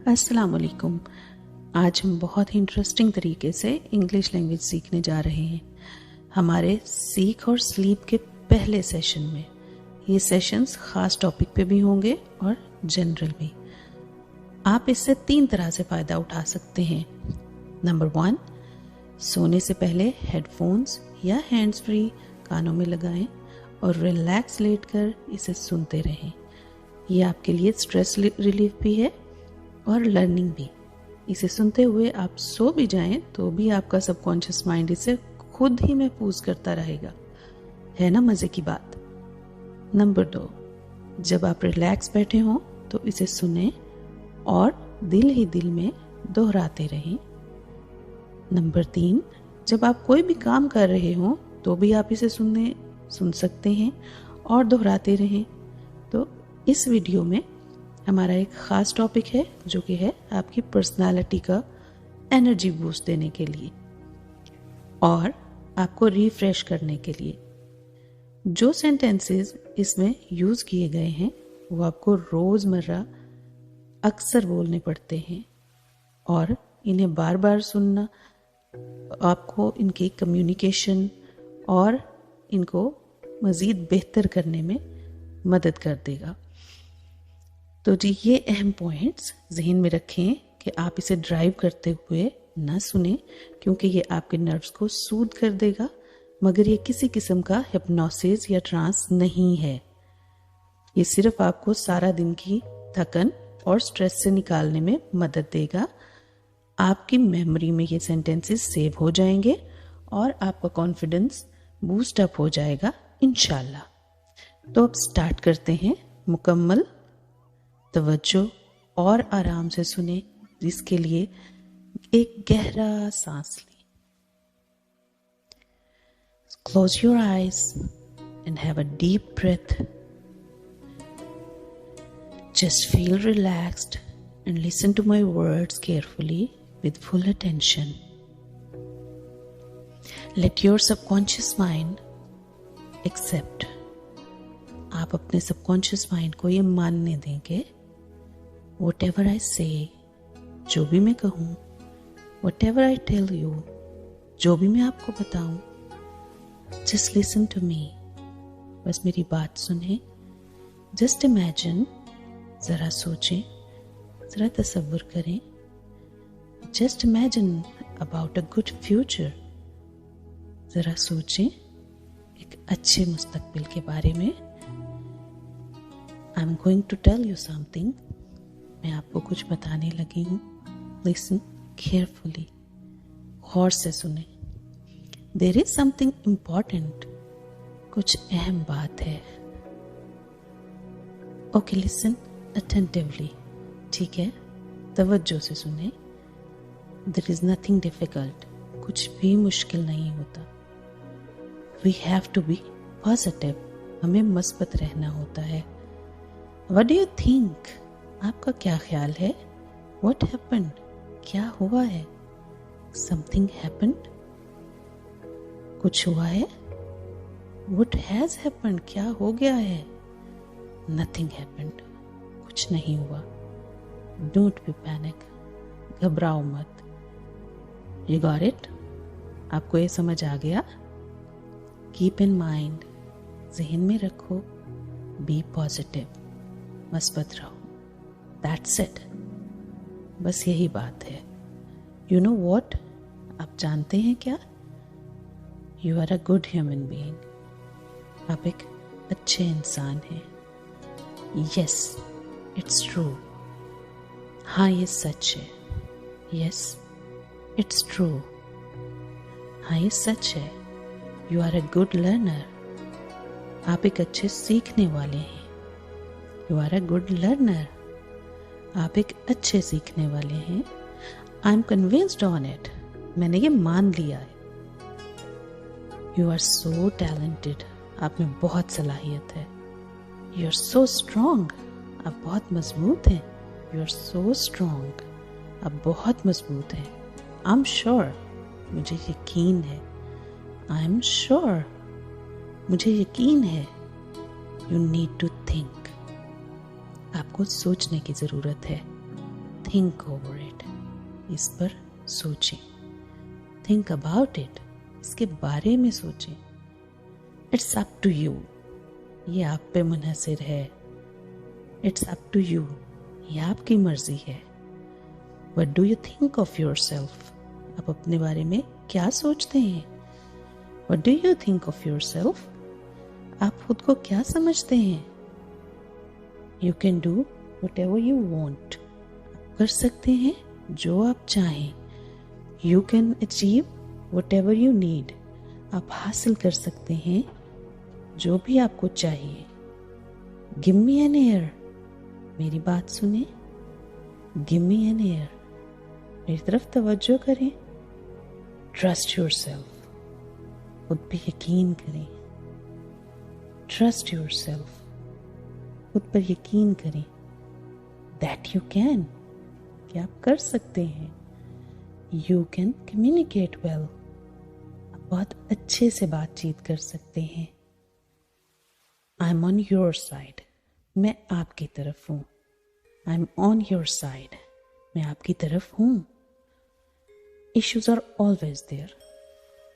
अस्सलाम वालेकुम। आज हम बहुत ही इंटरेस्टिंग तरीके से इंग्लिश लैंग्वेज सीखने जा रहे हैं। हमारे सीख और स्लीप के पहले सेशन में ये सेशंस ख़ास टॉपिक पे भी होंगे और जनरल भी। आप इससे 3 तरह से फ़ायदा उठा सकते हैं। नंबर 1, सोने से पहले हेडफोन्स या हैंड्स फ्री कानों में लगाएं और रिलैक्स लेटकर इसे सुनते रहें। ये आपके लिए स्ट्रेस रिलीफ भी है और लर्निंग भी। इसे सुनते हुए आप सो भी जाएं तो भी आपका सबकॉन्शियस माइंड इसे खुद ही महफूज करता रहेगा। है ना मज़े की बात। नंबर 2, जब आप रिलैक्स बैठे हों तो इसे सुनें और दिल ही दिल में दोहराते रहें। नंबर 3, जब आप कोई भी काम कर रहे हों तो भी आप इसे सुन सकते हैं और दोहराते रहें। तो इस वीडियो में हमारा एक ख़ास टॉपिक है जो कि है आपकी पर्सनालिटी का एनर्जी बूस्ट देने के लिए और आपको रिफ्रेश करने के लिए। जो सेंटेंसेस इसमें यूज़ किए गए हैं वो आपको रोज़मर्रा अक्सर बोलने पड़ते हैं और इन्हें बार बार सुनना आपको इनकी कम्युनिकेशन और इनको मज़ीद बेहतर करने में मदद कर देगा। तो जी ये अहम पॉइंट्स जहन में रखें कि आप इसे ड्राइव करते हुए ना सुने, क्योंकि ये आपके नर्व्स को सूद कर देगा, मगर ये किसी किस्म का हिप्नोसिस या ट्रांस नहीं है। ये सिर्फ आपको सारा दिन की थकन और स्ट्रेस से निकालने में मदद देगा। आपकी मेमोरी में ये सेंटेंसेस सेव हो जाएंगे और आपका कॉन्फिडेंस बूस्ट अप हो जाएगा इंशाल्लाह। तो अब स्टार्ट करते हैं। मुकम्मल तवज्जो और आराम से सुने, जिसके लिए एक गहरा सांस लें। Close your eyes and have a deep breath. Just feel relaxed and listen to my words carefully with full attention. Let your subconscious mind accept. आप अपने सबकॉन्शियस माइंड को ये मानने देंगे whatever I say, जो भी मैं कहूँ, whatever I tell you, जो भी मैं आपको बताऊँ, just listen to me. बस मेरी बात सुने। Just imagine, ज़रा सोचें, ज़रा तसव्वुर करें। Just imagine about a good future. ज़रा सोचें एक अच्छे मुस्तकबिल के बारे में। I'm going to tell you something. मैं आपको कुछ बताने लगी हूँ। Listen carefully. गौर से सुने। There is something important. कुछ अहम बात है। Okay, listen attentively. ठीक है, तवज्जो से सुने। There is nothing difficult. कुछ भी मुश्किल नहीं होता। We have to be positive. हमें मस्बत रहना होता है। What do you think? आपका क्या ख्याल है? What happened? क्या हुआ है? Something happened? कुछ हुआ है? What has happened? क्या हो गया है? Nothing happened. कुछ नहीं हुआ। Don't be panic. घबराओ मत। You got it? आपको ये समझ आ गया? Keep in mind. ज़हन में रखो। Be positive. मस्बत रहो। That's it. बस यही बात है। You know what? आप जानते हैं क्या? You are a good human being. आप एक अच्छे इंसान हैं। Yes, it's true. हाँ, ये सच है। Yes, it's true. हाँ, ये सच है। You are a good learner. आप एक अच्छे सीखने वाले हैं। You are a good learner. आप एक अच्छे सीखने वाले हैं। I'm convinced on it. मैंने ये मान लिया है। You are so talented. आप में बहुत सलाहियत है। You are so strong. आप बहुत मजबूत हैं। You are so strong. आप बहुत मजबूत हैं। I'm sure. मुझे यकीन है। I'm sure. मुझे यकीन है। You need to think. आपको सोचने की ज़रूरत है। थिंक ओवर इट, इस पर सोचें. थिंक अबाउट इट, इसके बारे में सोचें. इट्स अप टू यू, ये आप पे मुनहसिर है. इट्स अप टू यू, ये आपकी मर्जी है. What do you think of yourself, आप अपने बारे में क्या सोचते हैं? What do you think of yourself, आप खुद को क्या समझते हैं? You can do whatever you want, आप कर सकते हैं जो आप चाहें. You can achieve whatever you need, आप हासिल कर सकते हैं जो भी आपको चाहिए. गिव मी एन एयर, मेरी बात सुने. गिव मी एन एयर, मेरी तरफ तवज्जो करें. ट्रस्ट योरसेल्फ, खुद पे यकीन करें. ट्रस्ट योरसेल्फ, खुद पर यकीन करें. दैट यू कैन, कि आप कर सकते हैं. यू कैन कम्युनिकेट वेल, आप बहुत अच्छे से बातचीत कर सकते हैं. I am on your side, मैं आपकी तरफ हूँ. I am on your side, मैं आपकी तरफ हूँ. इश्यूज आर ऑलवेज देयर,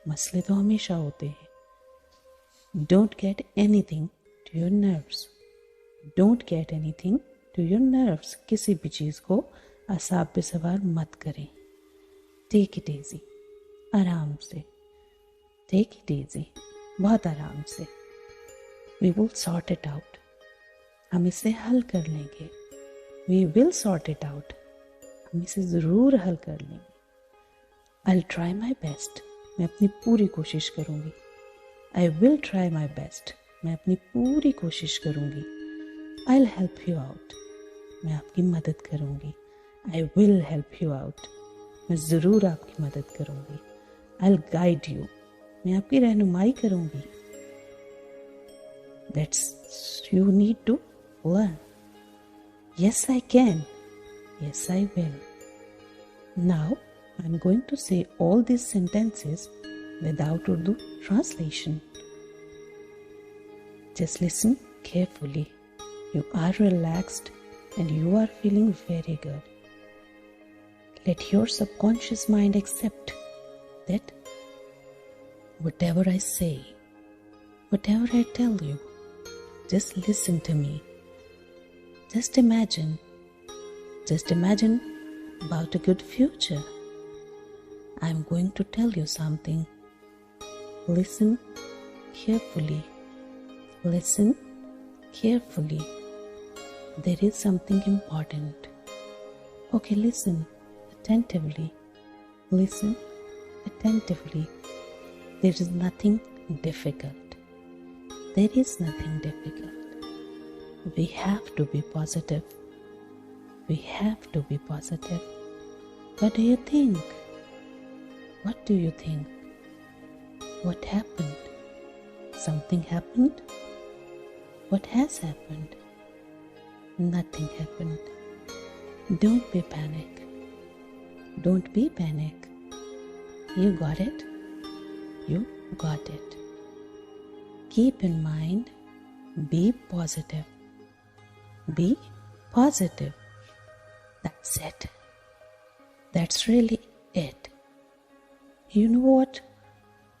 मसले तो हमेशा होते हैं. Don't get anything to your nerves, don't get anything to your nerves, किसी भी चीज़ को असाब पे सवार मत करें. टेक इट इजी, आराम से. टेक इट इजी, बहुत आराम से. We will sort it out, हम इसे हल कर लेंगे. We will sort it out, हम इसे ज़रूर हल कर लेंगे. आई ट्राई माई बेस्ट, मैं अपनी पूरी कोशिश करूँगी. I will try my best, मैं अपनी पूरी कोशिश करूँगी. I will help you out, मैं आपकी मदद करूँगी. I will help you out, मैं ज़रूर आपकी मदद करूँगी. आई विल गाइड यू, मैं आपकी रहनुमाई करूँगी. That's you need to learn. Yes I can, yes I will. Now I am going to say all these sentences without Urdu translation. Just listen carefully. You are relaxed and you are feeling very good. Let your subconscious mind accept that whatever I say, whatever I tell you, just listen to me. Just imagine about a good future. I'm going to tell you something. Listen carefully. Listen carefully. There is something important. Okay, listen attentively. Listen attentively. There is nothing difficult. There is nothing difficult. We have to be positive. We have to be positive. What do you think? What do you think? What happened? Something happened? What has happened? Nothing happened. Don't be panic. Don't be panic. You got it? You got it. Keep in mind, be positive. Be positive. That's it. That's really it. You know what?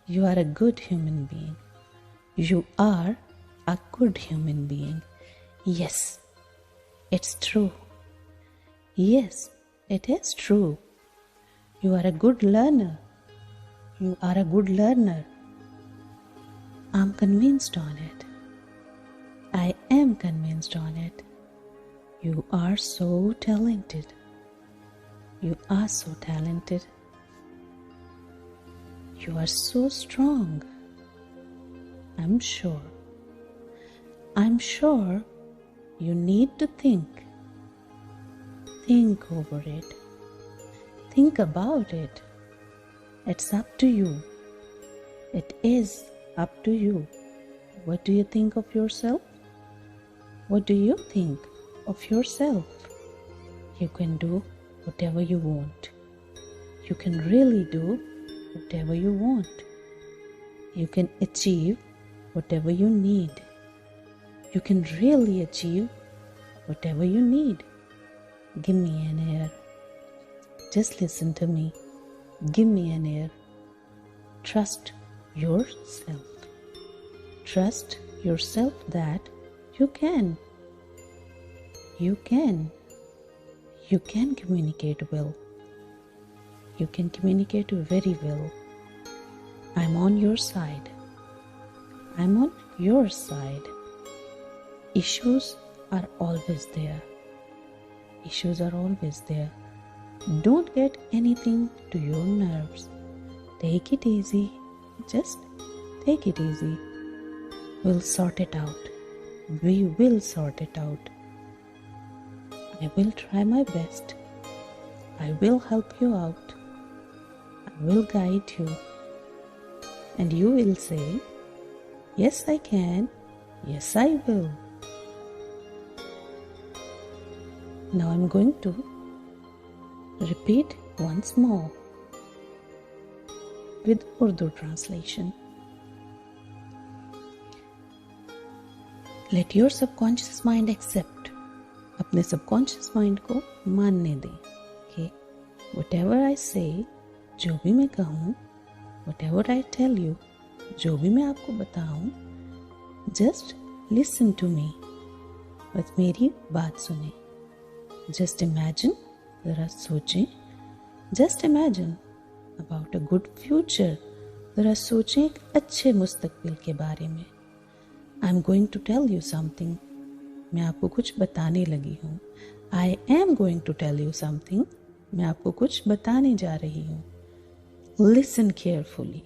You are a good human being. You are a good human being. Yes, it's true. Yes, it is true. You are a good learner. You are a good learner. I'm convinced on it. I am convinced on it. You are so talented. You are so talented. You are so strong. I'm sure. I'm sure you need to think. Think over it. Think about it. It's up to you. It is up to you. What do you think of yourself? What do you think of yourself? You can do whatever you want. You can really do whatever you want. You can achieve whatever you need. You can really achieve whatever you need. Give me an ear. Just listen to me. Give me an ear. Trust yourself. Trust yourself that you can. You can. You can communicate well. You can communicate very well. I'm on your side. I'm on your side. Issues are always there. Issues are always there. Don't get anything to your nerves. Take it easy. Just take it easy. We'll sort it out. We will sort it out. I will try my best. I will help you out. I will guide you. And you will say, yes, I can. Yes, I will. Now I'm going to repeat once more with Urdu translation. Let your subconscious mind accept. अपने subconscious mind को मानने दें कि whatever I say, जो भी मैं कहूँ, whatever I tell you, जो भी मैं आपको बताऊँ, just listen to me. बस मेरी बात सुने. Just imagine, ज़रा सोचें. Just imagine about a good future. ज़रा सोचें एक अच्छे मुस्तकबिल के बारे में. I'm going to tell you something. मैं आपको कुछ बताने लगी हूँ. I am going to tell you something. मैं आपको कुछ बताने जा रही हूँ. Listen carefully.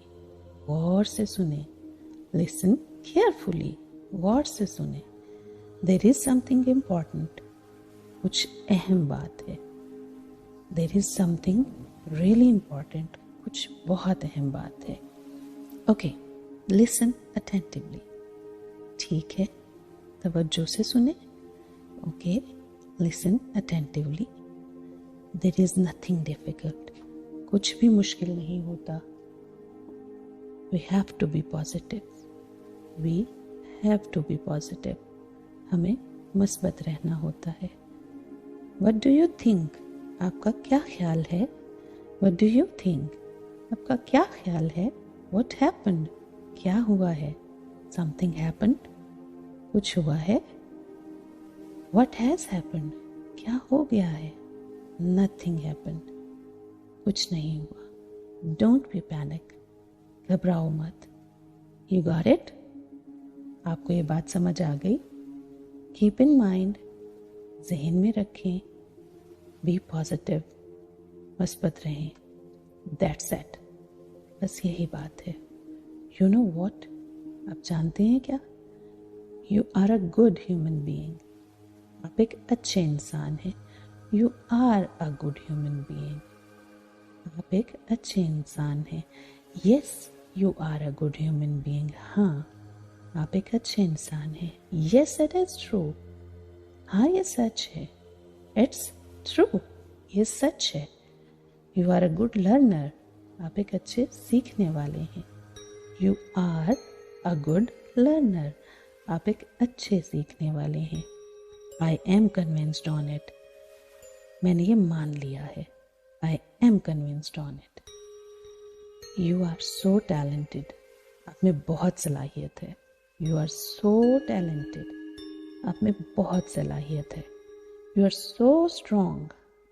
गौर से सुने. Listen carefully. गौर से सुने. There is something important. कुछ अहम बात है. There is something really important. कुछ बहुत अहम बात है. Okay, listen attentively. ठीक है, तवज्जो से सुने. Okay, listen attentively. There is nothing difficult. कुछ भी मुश्किल नहीं होता. We have to be positive. We have to be positive. हमें मस्बत रहना होता है. What do you think? आपका क्या ख्याल है? What do you think? आपका क्या ख्याल है? What happened? क्या हुआ है? Something happened? कुछ हुआ है? What has happened? क्या हो गया है? Nothing happened. कुछ नहीं हुआ. Don't be panic. घबराओ मत. You got it? आपको ये बात समझ आ गई? Keep in mind. ज़हन में रखें. Be positive. मस्बत रहें. That's it. बस यही बात है. You know what? आप जानते हैं क्या? You are a good human being. आप एक अच्छे इंसान हैं. You are a good human being. आप एक अच्छे इंसान हैं. Yes, you are a good human being. हाँ, आप एक अच्छे इंसान हैं. Yes, it is true. हाँ, ये सच है. It's true. ये सच है. You are a good learner. आप एक अच्छे सीखने वाले हैं. You are a good learner. आप एक अच्छे सीखने वाले हैं. I am convinced on it. मैंने ये मान लिया है. I am convinced on it. You are so talented. आप में बहुत सलाहियत है. You are so talented. आप में बहुत सलाहियत है. You are so strong.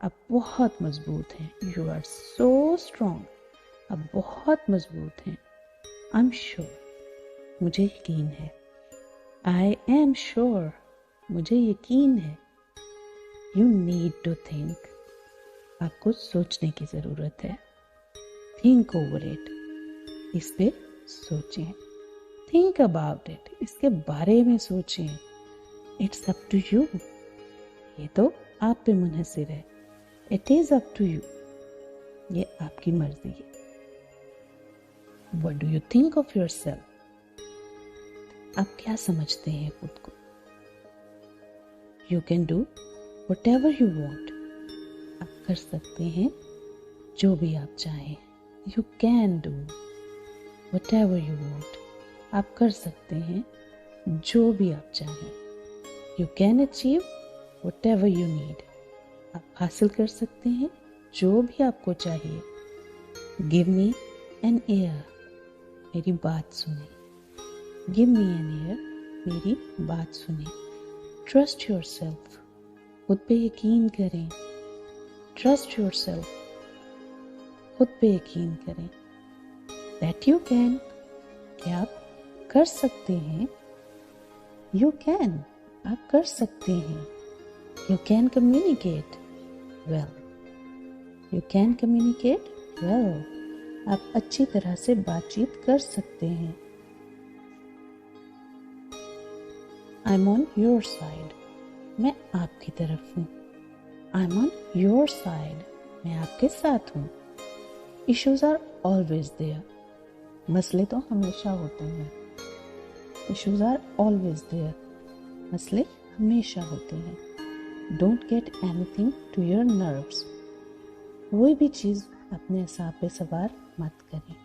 आप बहुत मजबूत हैं. You are so strong. आप बहुत मजबूत हैं. I'm sure. मुझे यकीन है. I am sure. मुझे यकीन है. You need to think. आपको सोचने की ज़रूरत है. Think over it. इस पे सोचें. Think about it. इसके बारे में सोचें. It's up to you. ये तो आप पे मुनहसिर है. It is up to you. ये आपकी मर्जी है. What do you think of yourself? आप क्या समझते हैं खुद को? You can do whatever you want. आप कर सकते हैं जो भी आप चाहें. You can do whatever you want. आप कर सकते हैं जो भी आप चाहें. You can achieve whatever you need. आप हासिल कर सकते हैं जो भी आपको चाहिए। गिव मी एन ईयर, मेरी बात सुने। गिव मी एन ईयर, मेरी बात सुने। ट्रस्ट योर सेल्फ, खुद पे यकीन करें। ट्रस्ट योर सेल्फ, खुद पे यकीन करें। दैट यू कैन, क्या आप कर सकते हैं। यू कैन, आप कर सकते हैं। You can communicate well, you can communicate well, आप अच्छी तरह से बातचीत कर सकते हैं। I am on your side, मैं आपकी तरफ हूँ। I am on your side, मैं आपके साथ हूँ। इश्यूज आर ऑलवेज देयर, मसले तो हमेशा होते हैं। इश्यूज आर ऑलवेज देयर, मसले हमेशा होते हैं। Don't get anything to your nerves, कोई भी चीज़ अपने असाब पे सवार मत करें।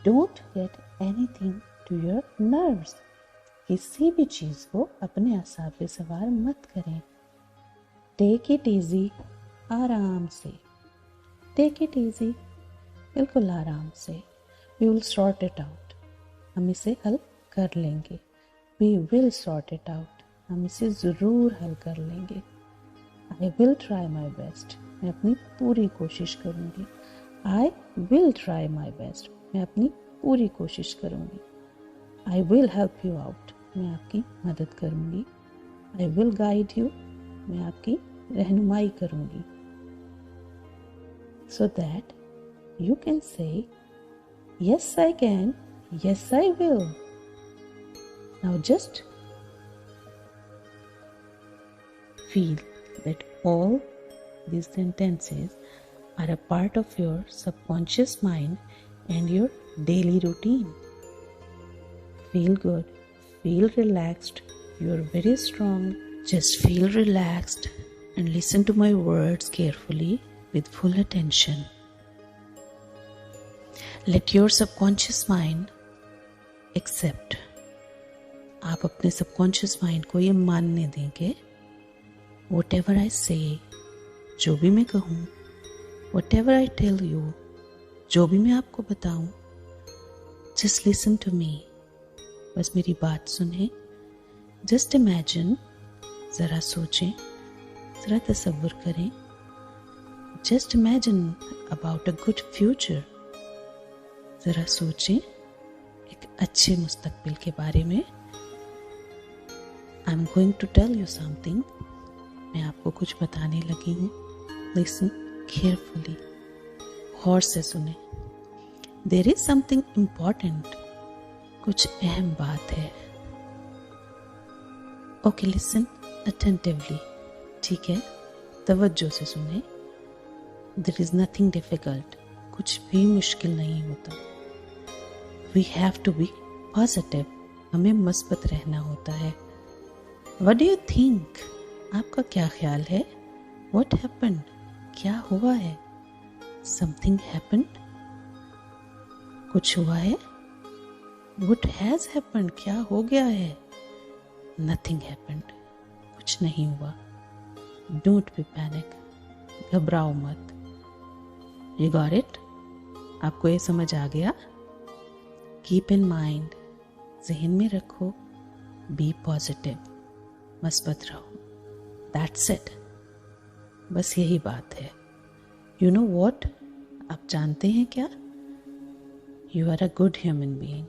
Don't get anything to your nerves, किसी भी चीज़ को अपने असाब पे सवार मत करें। टेक इट इजी, आराम से। टेक इट इजी, बिल्कुल आराम से। We will sort it out, हम इसे हल कर लेंगे। We will sort it out, हम इसे ज़रूर हल कर लेंगे। I will try my best, मैं अपनी पूरी कोशिश करूँगी। I will try my best, मैं अपनी पूरी कोशिश करूँगी। I will help you out, मैं आपकी मदद करूँगी। आई विल गाइड यू, मैं आपकी रहनुमाई करूँगी। So that you can say yes I can, yes I will. Now just feel that all these sentences are a part of your subconscious mind and your daily routine. Feel good, feel relaxed, you are very strong. Just feel relaxed and listen to my words carefully with full attention. Let your subconscious mind accept. आप अपने subconscious mind को ये मानने देंगे whatever I say, जो भी मैं कहूँ, whatever I tell you, जो भी मैं आपको बताऊँ, just listen to me, बस मेरी बात सुने। just imagine, ज़रा सोचें, ज़रा तसव्वुर करें। just imagine about a good future, ज़रा सोचें एक अच्छे मुस्तकबिल के बारे में। I'm going to tell you something, मैं आपको कुछ बताने लगी हूँ। Listen carefully, गौर से सुने। There is something important, कुछ अहम बात है। Okay, listen attentively, ठीक है, तवज्जो से सुने। There is nothing difficult, कुछ भी मुश्किल नहीं होता। We have to be positive, हमें मस्बत रहना होता है। What do you think? आपका क्या ख्याल है? What happened? क्या हुआ है? Something happened? कुछ हुआ है? What has happened? क्या हो गया है? Nothing happened. कुछ नहीं हुआ। Don't be panic. घबराओ मत। You got it? आपको ये समझ आ गया? Keep in mind, ज़हन में रखो, be positive, मस्बत रहो। That's it. बस यही बात है। You know what? आप जानते हैं क्या? You are a good human being.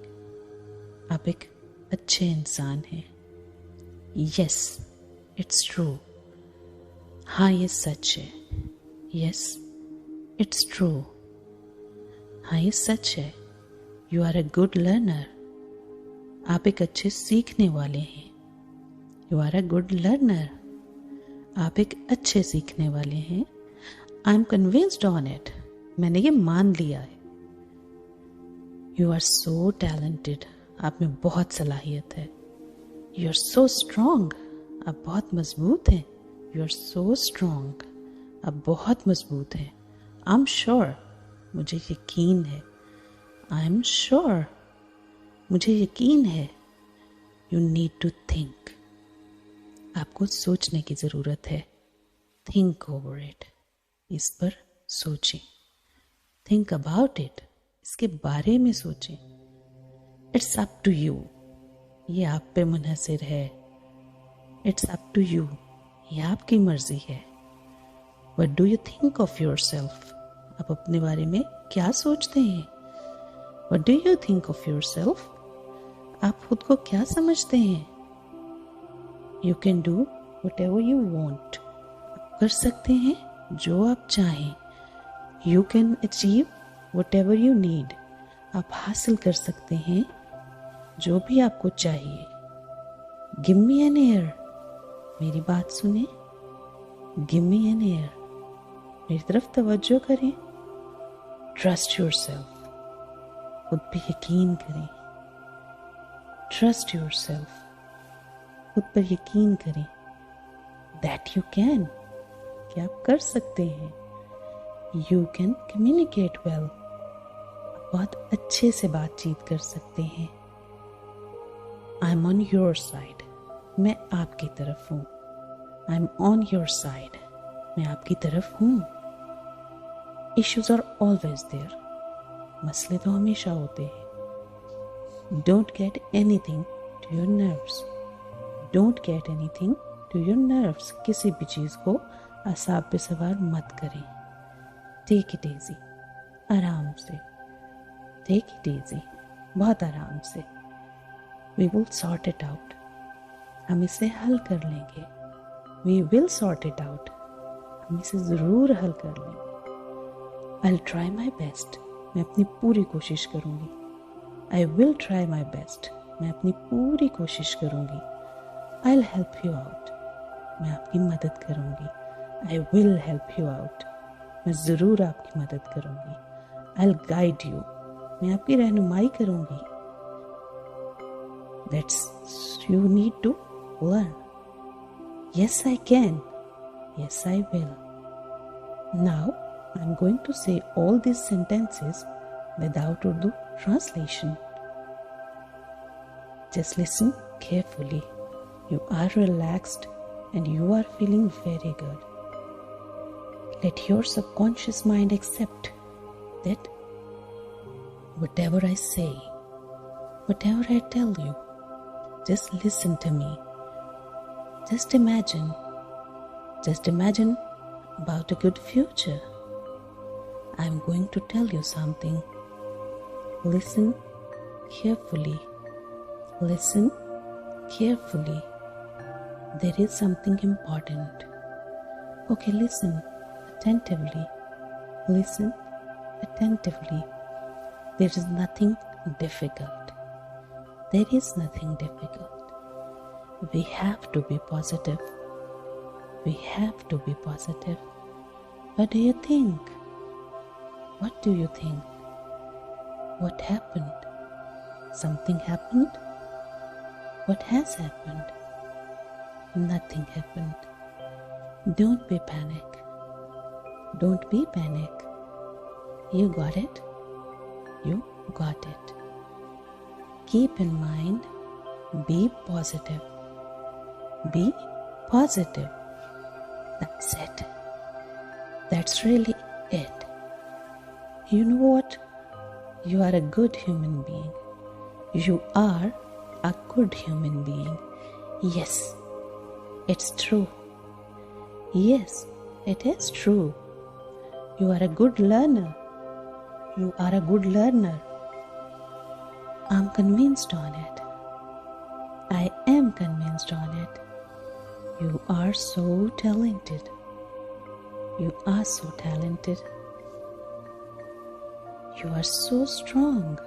आप एक अच्छे इंसान हैं। Yes, it's true. हाँ, ये सच है। Yes, it's true. हाँ, ये सच है। You are a good learner. आप एक अच्छे सीखने वाले हैं। You are a good learner. आप एक अच्छे सीखने वाले हैं। I am convinced on it, मैंने ये मान लिया है। यू आर सो टैलेंटेड, आप में बहुत सलाहियत है। यू आर सो स्ट्रॉन्ग, आप बहुत मजबूत हैं। यू आर सो स्ट्रॉन्ग, आप बहुत मजबूत हैं। आई एम श्योर, मुझे यकीन है। आई एम श्योर, मुझे यकीन है। यू नीड टू थिंक, आपको सोचने की ज़रूरत है। थिंक ओवर इट, इस पर सोचें. थिंक अबाउट इट, इसके बारे में सोचें. इट्स अप टू यू, ये आप पे मुनहसर है. इट्स अप टू यू, ये आपकी मर्जी है. What do you think of your self, आप अपने बारे में क्या सोचते हैं? What do you think of your self, आप खुद को क्या समझते हैं? You can do what ever you want, आप कर सकते हैं जो आप चाहें. You can achieve what ever you need, आप हासिल कर सकते हैं जो भी आपको चाहिए. गिव मी एन एयर, मेरी बात सुने. गिव मी एन एयर, मेरी तरफ तवज्जो करें. ट्रस्ट योर सेल्फ, खुद पे यकीन करें. ट्रस्ट योर सेल्फ, खुद पर यकीन करें. दैट यू कैन, कि आप कर सकते हैं. यू कैन कम्युनिकेट वेल, बहुत अच्छे से बातचीत कर सकते हैं. I am on your side, मैं आपकी तरफ हूँ. I am on your side, मैं आपकी तरफ हूँ. इश्यूज आर ऑलवेज देयर, मसले तो हमेशा होते हैं. Don't get anything to your nerves, don't get anything to your nerves, किसी भी चीज़ को असाब पे सवार मत करें. टेक इट इजी, आराम से. टेक इट इजी, बहुत आराम से. We will sort it out, हम इसे हल कर लेंगे. We will sort it out, हम इसे ज़रूर हल कर लेंगे. I will try my best, मैं अपनी पूरी कोशिश करूँगी. I will try my best, मैं अपनी पूरी कोशिश करूँगी. I will help you out, मैं आपकी मदद करूँगी. I will help you out, मैं ज़रूर आपकी मदद करूँगी. आई विल गाइड यू, मैं आपकी रहनुमाई करूँगी. That's you need to learn. Yes, I can. Yes, I will. Now, I'm going to say all these sentences without Urdu translation. Just listen carefully. You are relaxed and you are feeling very good. Let your subconscious mind accept that whatever I say, whatever I tell you, just listen to me. Just imagine about a good future. I'm going to tell you something. Listen carefully. Listen carefully. There is something important. Okay, listen attentively. Listen attentively. There is nothing difficult. There is nothing difficult. We have to be positive. We have to be positive. What do you think? What do you think? What happened? Something happened? What has happened? Nothing happened. Don't be panic. Don't be panic. You got it? You got it. Keep in mind, be positive. Be positive. That's it. That's really it. You know what? You are a good human being. You are a good human being. Yes, it's true. Yes, it is true. You are a good learner. You are a good learner. I'm convinced on it. I am convinced on it. You are so talented. You are so talented. You are so strong.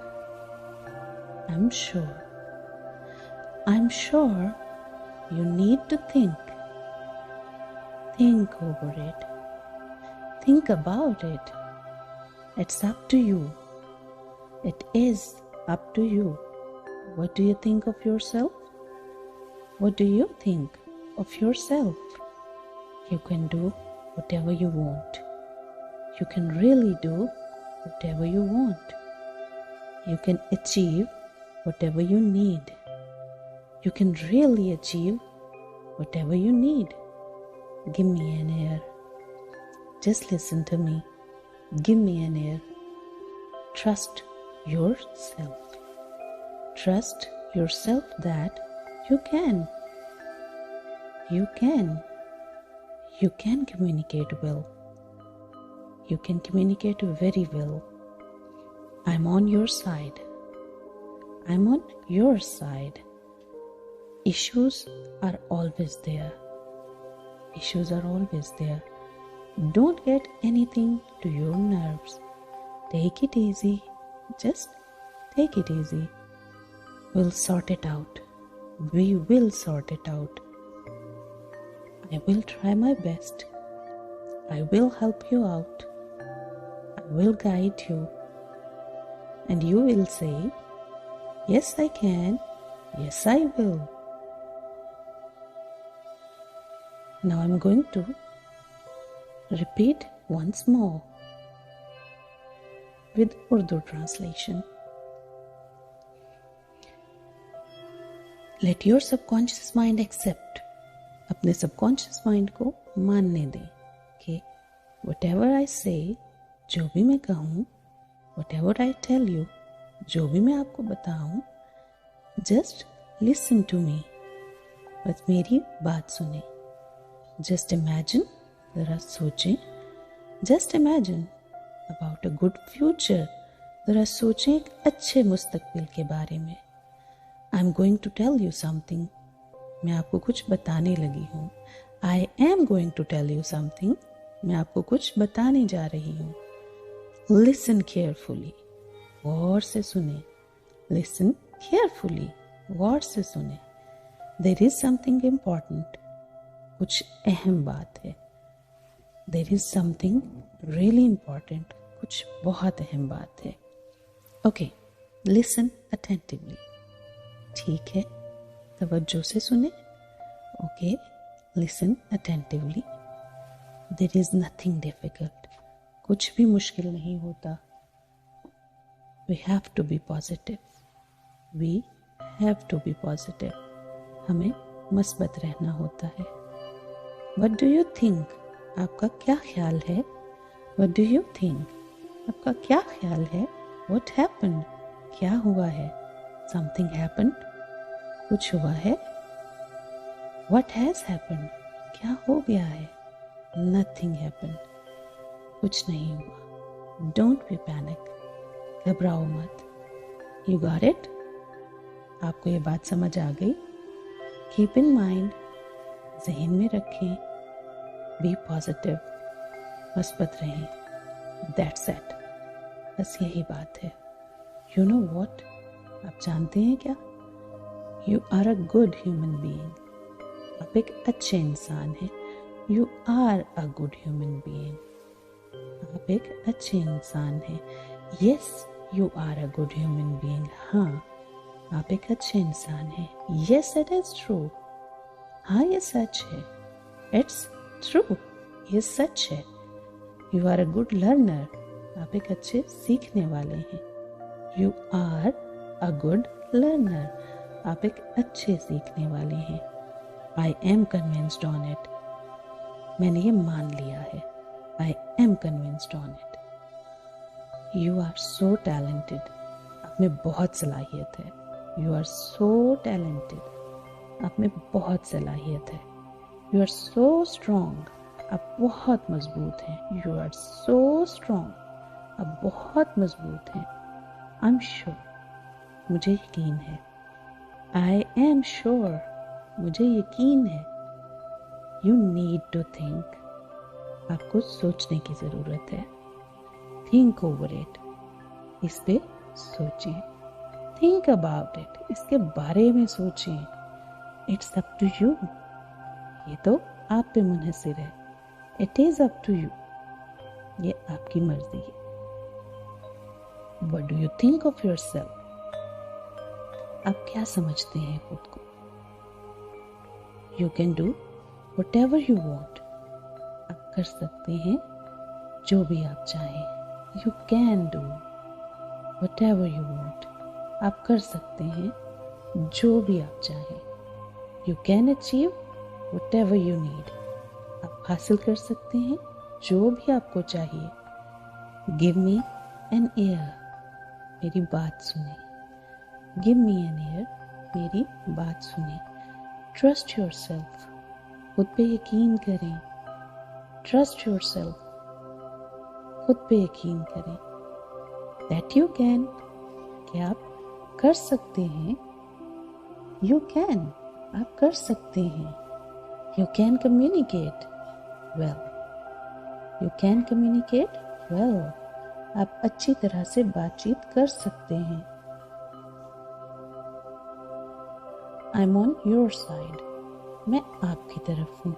I'm sure. I'm sure you need to think. Think over it. Think about it. It's up to you. It is up to you. What do you think of yourself? What do you think of yourself? You can do whatever you want. You can really do whatever you want. You can achieve whatever you need. You can really achieve whatever you need. Give me an air. Just listen to me. Give me an ear. Trust yourself. Trust yourself that you can. You can. You can communicate well. You can communicate very well. I'm on your side. I'm on your side. Issues are always there. Issues are always there. Don't get anything to your nerves. Take it easy. Just take it easy. We'll sort it out. We will sort it out. I will try my best. I will help you out. I will guide you. And you will say, yes, I can. Yes, I will. Now I'm going to repeat once more with Urdu translation. Let your subconscious mind accept. अपने subconscious mind को मानने दें कि whatever I say, जो भी मैं कहूँ, whatever I tell you, जो भी मैं आपको बताऊँ, just listen to me. बस मेरी बात सुने. Just imagine, ज़रा सोचें. Just imagine about a good future. ज़रा सोचें एक अच्छे मुस्तकबिल के बारे में. I'm going to tell you something. मैं आपको कुछ बताने लगी हूँ. I am going to tell you something. मैं आपको कुछ बताने जा रही हूँ. Listen carefully. गौर से सुने. Listen carefully. गौर से सुने. There is something important. कुछ अहम बात है. There is something really important. कुछ बहुत अहम बात है. Okay, listen attentively. ठीक है, तवज्जो से सुने. Okay, listen attentively. There is nothing difficult. कुछ भी मुश्किल नहीं होता. We have to be positive. We have to be positive. हमें मस्बत रहना होता है. What do you think? आपका क्या ख्याल है? What do you think? आपका क्या ख्याल है? What happened? क्या हुआ है? Something happened? कुछ हुआ है? What has happened? क्या हो गया है? Nothing happened. कुछ नहीं हुआ. Don't be panic. घबराओ मत. You got it? आपको ये बात समझ आ गई? Keep in mind. ज़हन में रखें. Be positive. मस्बत रहें. That's it. बस यही बात है. You know what? आप जानते हैं क्या? You are a good human being. आप एक अच्छे इंसान हैं. You are a good human being. आप एक अच्छे इंसान हैं. Yes, you are a good human being. हाँ, आप एक अच्छे इंसान हैं. Yes, it is true. हाँ, ये सच है. It's true. ये सच है. You are a good learner. आप एक अच्छे सीखने वाले हैं. You are a good learner. आप एक अच्छे सीखने वाले हैं. I am convinced on it. मैंने ये मान लिया है. I am convinced on it. You are so talented. आप में बहुत सलाहियत है. You are so talented. आप में बहुत सलाहियत है. You are so strong. आप बहुत मजबूत हैं. You are so strong. आप बहुत मजबूत हैं. I'm sure. मुझे यकीन है. I am sure. मुझे यकीन है. You need to think. आपको सोचने की ज़रूरत है. Think over it. इस पे सोचें. Think about it. इसके बारे में सोचें. It's up to you. ये तो आप पे मुनहसिर है. It is up to you. ये आपकी मर्जी है. What do you think of yourself? आप क्या समझते हैं खुद को? You can do whatever you want. आप कर सकते हैं जो भी आप चाहें. You can do whatever you want. आप कर सकते हैं जो भी आप चाहें. You can achieve whatever you need. आप हासिल कर सकते हैं जो भी आपको चाहिए। गिव मी एन ईयर, मेरी बात सुने। गिव मी एन ईयर, मेरी बात सुने। ट्रस्ट योर सेल्फ, खुद पे यकीन करें। ट्रस्ट योर सेल्फ, खुद पे यकीन करें। दैट यू कैन, कि आप कर सकते हैं। यू कैन, आप कर सकते हैं। You can communicate well, you can communicate well, आप अच्छी तरह से बातचीत कर सकते हैं। I am on your side, मैं आपकी तरफ हूँ।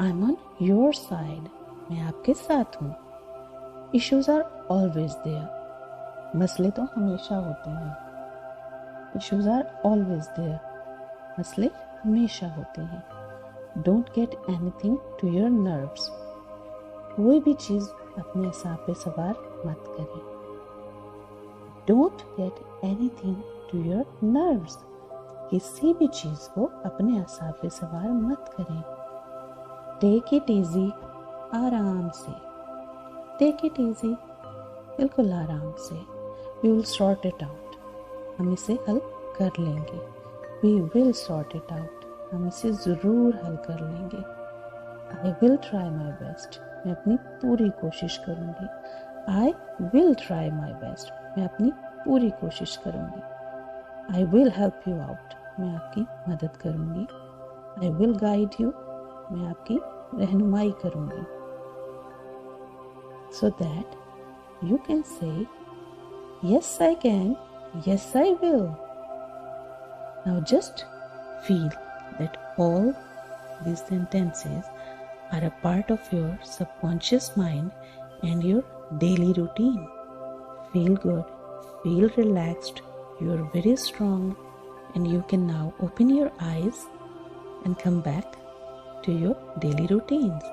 I am on your side, मैं आपके साथ हूँ। इश्यूज आर ऑलवेज देयर, मसले तो हमेशा होते हैं। इश्यूज आर ऑलवेज देयर, मसले हमेशा होते हैं। Don't get anything to your nerves, कोई भी चीज़ अपने असाब पे सवार मत करें। Don't get anything to your nerves, किसी भी चीज़ को अपने असाब पे सवार मत करें। टेक इट इजी, आराम से। टेक इट इजी, बिल्कुल आराम से। We will sort it out, हम इसे हल कर लेंगे। We will sort it out, हम इसे ज़रूर हल कर लेंगे। I will try my best, मैं अपनी पूरी कोशिश करूँगी। I will try my best, मैं अपनी पूरी कोशिश करूँगी। I will help you out, मैं आपकी मदद करूँगी। आई विल गाइड यू, मैं आपकी रहनुमाई करूँगी। So that you can say yes I can, yes I will. Now just feel that all these sentences are a part of your subconscious mind and your daily routine. Feel good, feel relaxed, you are very strong, and you can now open your eyes and come back to your daily routines.